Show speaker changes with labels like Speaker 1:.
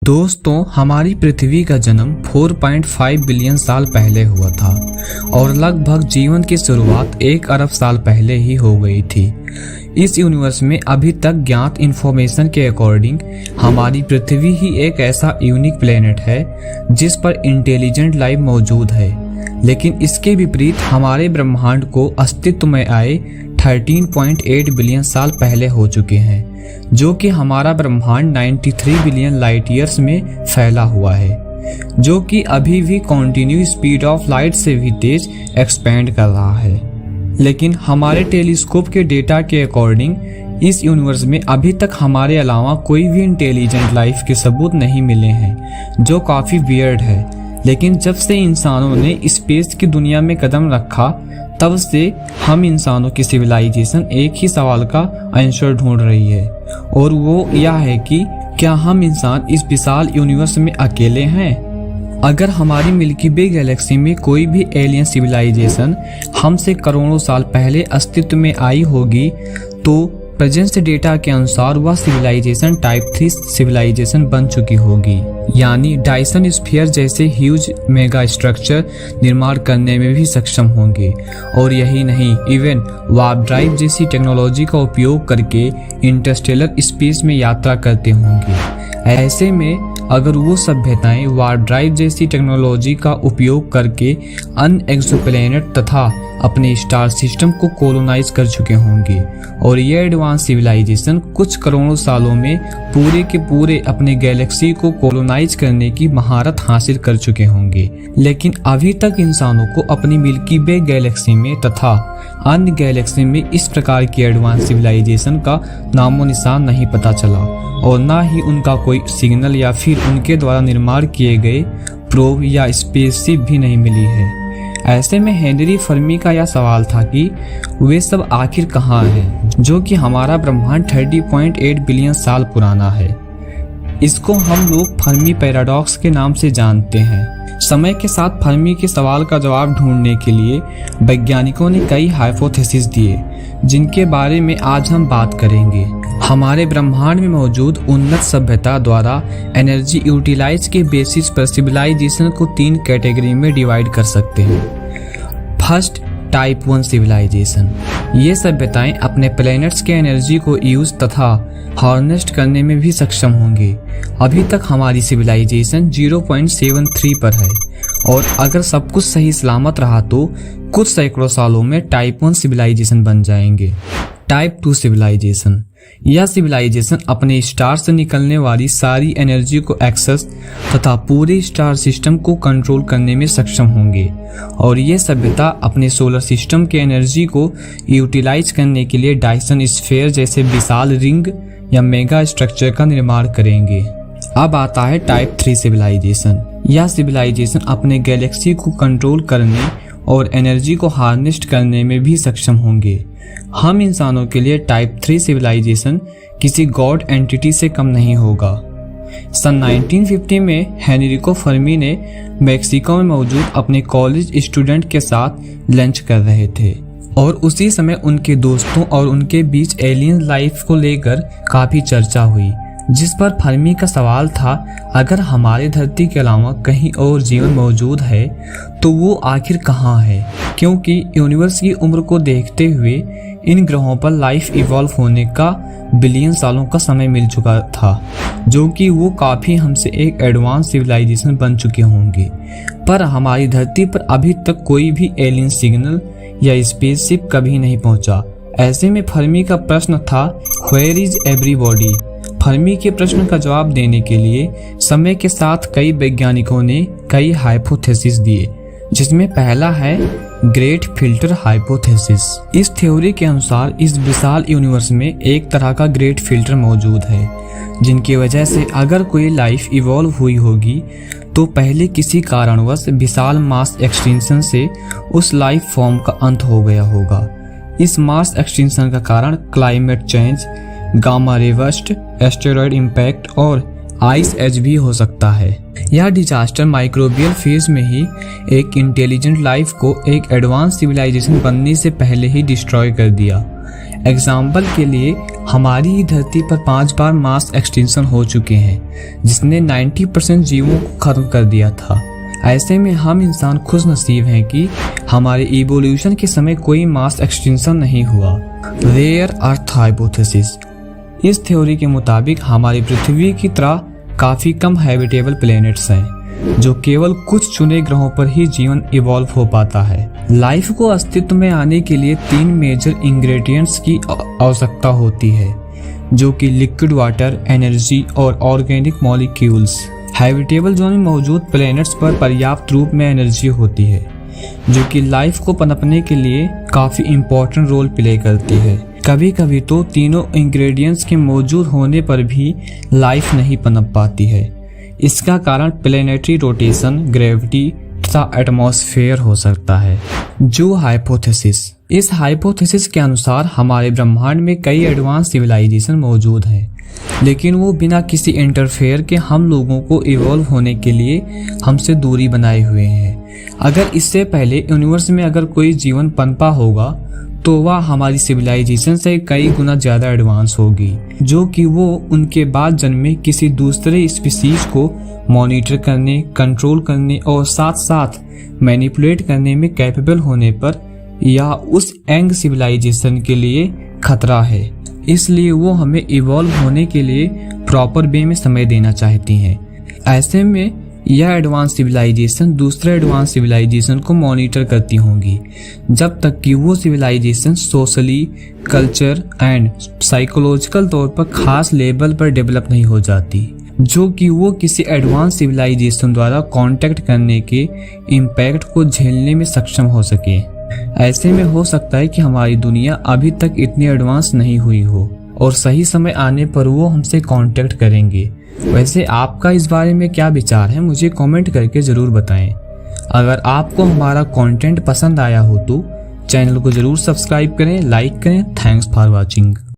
Speaker 1: दोस्तों, हमारी पृथ्वी का जन्म 4.5 बिलियन साल पहले हुआ था और लगभग जीवन की शुरुआत 1 अरब साल पहले ही हो गई थी। इस यूनिवर्स में अभी तक ज्ञात इंफॉर्मेशन के अकॉर्डिंग हमारी पृथ्वी ही एक ऐसा यूनिक प्लेनेट है जिस पर इंटेलिजेंट लाइफ मौजूद है। लेकिन इसके विपरीत हमारे ब्रह्मांड को अस्तित्व में आए 13.8 बिलियन साल पहले हो चुके हैं, जो कि हमारा ब्रह्मांड 93 बिलियन लाइट ईयर्स में फैला हुआ है, जो कि अभी भी कंटिन्यू स्पीड ऑफ लाइट से भी तेज एक्सपेंड कर रहा है। लेकिन हमारे टेलीस्कोप के डेटा के अकॉर्डिंग इस यूनिवर्स में अभी तक हमारे अलावा कोई भी इंटेलिजेंट लाइफ के सबूत नहीं मिले हैं, जो काफ़ी वियर्ड है। लेकिन जब से इंसानों ने स्पेस की दुनिया में कदम रखा, तब से हम इंसानों की सिविलाइजेशन एक ही सवाल का आंसर ढूंढ रही है, और वो यह है कि क्या हम इंसान इस विशाल यूनिवर्स में अकेले हैं? अगर हमारी मिल्की वे गैलेक्सी में कोई भी एलियन सिविलाइजेशन हमसे करोड़ों साल पहले अस्तित्व में आई होगी, तो प्रेजेंट डेटा के अनुसार वह सिविलाइजेशन टाइप 3 सिविलाइजेशन बन चुकी होगी, यानी डायसन स्फीयर जैसे ह्यूज मेगा स्ट्रक्चर निर्माण करने में भी सक्षम होंगे। और यही नहीं, इवन वार्प ड्राइव जैसी टेक्नोलॉजी का उपयोग करके इंटरस्टेलर स्पेस में यात्रा करते होंगे। ऐसे में अगर वो सभ्यताएं वार्प ड्राइव जैसी टेक्नोलॉजी का उपयोग करके अन्य एक्सोप्लैनेट तथा अपने स्टार सिस्टम को कोलोनाइज कर चुके होंगे, और ये एडवांस सिविलाइजेशन कुछ करोड़ों सालों में पूरे के पूरे अपने गैलेक्सी को कोलोनाइज करने की महारत हासिल कर चुके होंगे। लेकिन अभी तक इंसानों को अपनी मिल्की वे गैलेक्सी में तथा अन्य गैलेक्सी में इस प्रकार की एडवांस सिविलाइजेशन का नामो निशान नहीं पता चला, और ना ही उनका कोई सिग्नल या फिर उनके द्वारा निर्माण किए गए प्रोब या स्पेसशिप भी नहीं मिली है। ऐसे में हेनरी फर्मी का यह सवाल था कि वे सब आखिर कहाँ हैं, जो कि हमारा ब्रह्मांड 30.8 बिलियन साल पुराना है। इसको हम लोग फर्मी पैराडॉक्स के नाम से जानते हैं। समय के साथ फर्मी के सवाल का जवाब ढूंढने के लिए वैज्ञानिकों ने कई हाइपोथेसिस दिए, जिनके बारे में आज हम बात करेंगे। हमारे ब्रह्मांड में मौजूद उन्नत सभ्यता द्वारा एनर्जी यूटिलाइज के बेसिस पर सिविलाइजेशन को 3 कैटेगरी में डिवाइड कर सकते हैं। First, type 1 civilization. ये सभ्यताएं अपने प्लैनेट्स के एनर्जी को यूज तथा हार्नेस्ट करने में भी सक्षम होंगे। अभी तक हमारी सिविलाइजेशन 0.73 पर है, और अगर सब कुछ सही सलामत रहा तो कुछ सैकड़ों सालों में टाइप 1 सिविलाइजेशन बन जाएंगे। Type 2 civilization. यह सिविलाइजेशन अपने स्टार से निकलने वाली सारी एनर्जी को एक्सेस तथा पूरे स्टार सिस्टम को कंट्रोल करने में सक्षम होंगे, और ये सभ्यता अपने सोलर सिस्टम के एनर्जी को यूटिलाइज करने के लिए डायसन स्फीयर जैसे विशाल रिंग या मेगा स्ट्रक्चर का निर्माण करेंगे। अब आता है टाइप 3 सिविलाइजेशन। यह सिविलाइजेशन अपने गैलेक्सी को कंट्रोल करने और एनर्जी को हार्नेस्ट करने में भी सक्षम होंगे। हम इंसानों के लिए टाइप 3 सिविलाइजेशन किसी गॉड एंटिटी से कम नहीं होगा। सन 1950 में हेनरिको फर्मी ने मेक्सिको में मौजूद अपने कॉलेज स्टूडेंट के साथ लंच कर रहे थे, और उसी समय उनके दोस्तों और उनके बीच एलियन लाइफ को लेकर काफ़ी चर्चा हुई, जिस पर फर्मी का सवाल था, अगर हमारे धरती के अलावा कहीं और जीवन मौजूद है तो वो आखिर कहाँ है? क्योंकि यूनिवर्स की उम्र को देखते हुए इन ग्रहों पर लाइफ इवॉल्व होने का बिलियन सालों का समय मिल चुका था, जो कि वो काफ़ी हमसे एक एडवांस सिविलाइजेशन बन चुके होंगे। पर हमारी धरती पर अभी तक कोई भी एलियन सिग्नल या स्पेसशिप कभी नहीं पहुंचा। ऐसे में फर्मी का प्रश्न था, वेयर इज एवरीबॉडी? फर्मी के प्रश्न का जवाब देने के लिए समय के साथ कई वैज्ञानिकों ने कई हाइपोथेसिस दिए, जिसमें पहला है ग्रेट फिल्टर हाइपोथेसिस। इस थ्योरी के अनुसार इस विशाल यूनिवर्स में एक तरह का ग्रेट फिल्टर मौजूद है, जिनकी वजह से अगर कोई लाइफ इवॉल्व हुई होगी तो पहले किसी कारणवश विशाल मास एक्सटिंक्शन से उस लाइफ फॉर्म का अंत हो गया होगा। इस मास एक्सटिंक्शन का कारण climate change, gamma ray burst, asteroid impact और आइस एज भी हो सकता है। यह डिजास्टर माइक्रोबियल फेज में ही एक इंटेलिजेंट लाइफ को एक एडवांस सिविलाइजेशन बनने से पहले ही डिस्ट्रॉय कर दिया। एग्जाम्पल के लिए हमारी ही धरती पर 5 बार मास एक्सटिंक्शन हो चुके हैं जिसने 90% जीवों को खत्म कर दिया था। ऐसे में हम इंसान खुशनसीब हैं कि हमारे इवोल्यूशन के समय कोई मास एक्सटिंक्शन नहीं हुआ। Rare earth hypothesis. इस थ्योरी के मुताबिक हमारी पृथ्वी की तरह काफी कम हैबिटेबल प्लैनेट्स हैं जो केवल कुछ चुने ग्रहों पर ही जीवन इवॉल्व हो पाता है। लाइफ को अस्तित्व में आने के लिए 3 मेजर इंग्रेडिएंट्स की आवश्यकता होती है जो कि लिक्विड वाटर, एनर्जी और ऑर्गेनिक मॉलिक्यूल्स। हैबिटेबल जोन में मौजूद प्लैनेट्स पर पर्याप्त रूप में एनर्जी होती है जो कि लाइफ को पनपने के लिए काफी इम्पोर्टेंट रोल प्ले करती है। कभी कभी तो तीनों इंग्रेडिएंट्स के मौजूद होने पर भी लाइफ नहीं पनप पाती है। इसका कारण प्लैनेटरी रोटेशन, ग्रेविटी तथा एटमॉस्फेयर हो सकता है। जो हाइपोथेसिस। इस हाइपोथेसिस के अनुसार हमारे ब्रह्मांड में कई एडवांस सिविलाइजेशन मौजूद हैं, लेकिन वो बिना किसी इंटरफेयर के हम लोगों को इवॉल्व होने के लिए हमसे दूरी बनाए हुए हैं। अगर इससे पहले यूनिवर्स में अगर कोई जीवन पनपा होगा तो वह हमारी सिविलाइजेशन से कई गुना ज्यादा एडवांस होगी, जो कि वो उनके बाद जन्मे किसी दूसरे स्पीसीज को मॉनिटर करने, कंट्रोल करने और साथ साथ मैनिपुलेट करने में कैपेबल होने पर या उस यंग सिविलाइजेशन के लिए खतरा है। इसलिए वो हमें इवॉल्व होने के लिए प्रॉपर वे में समय देना चाहती हैं। ऐसे में यह एडवांस सिविलाइजेशन दूसरे एडवांस सिविलाइजेशन को मॉनिटर करती होंगी जब तक कि वो civilization socially, culture and psychological तौर पर खास लेवल पर डेवलप नहीं हो जाती, जो कि वो किसी एडवांस सिविलाइजेशन द्वारा कांटेक्ट करने के इम्पैक्ट को झेलने में सक्षम हो सके। ऐसे में हो सकता है कि हमारी दुनिया अभी तक इतनी एडवांस नहीं हुई हो और सही समय आने पर वो हमसे कांटेक्ट करेंगे। वैसे आपका इस बारे में क्या विचार है, मुझे कमेंट करके जरूर बताएं। अगर आपको हमारा कंटेंट पसंद आया हो तो चैनल को जरूर सब्सक्राइब करें, लाइक करें। Thanks for watching.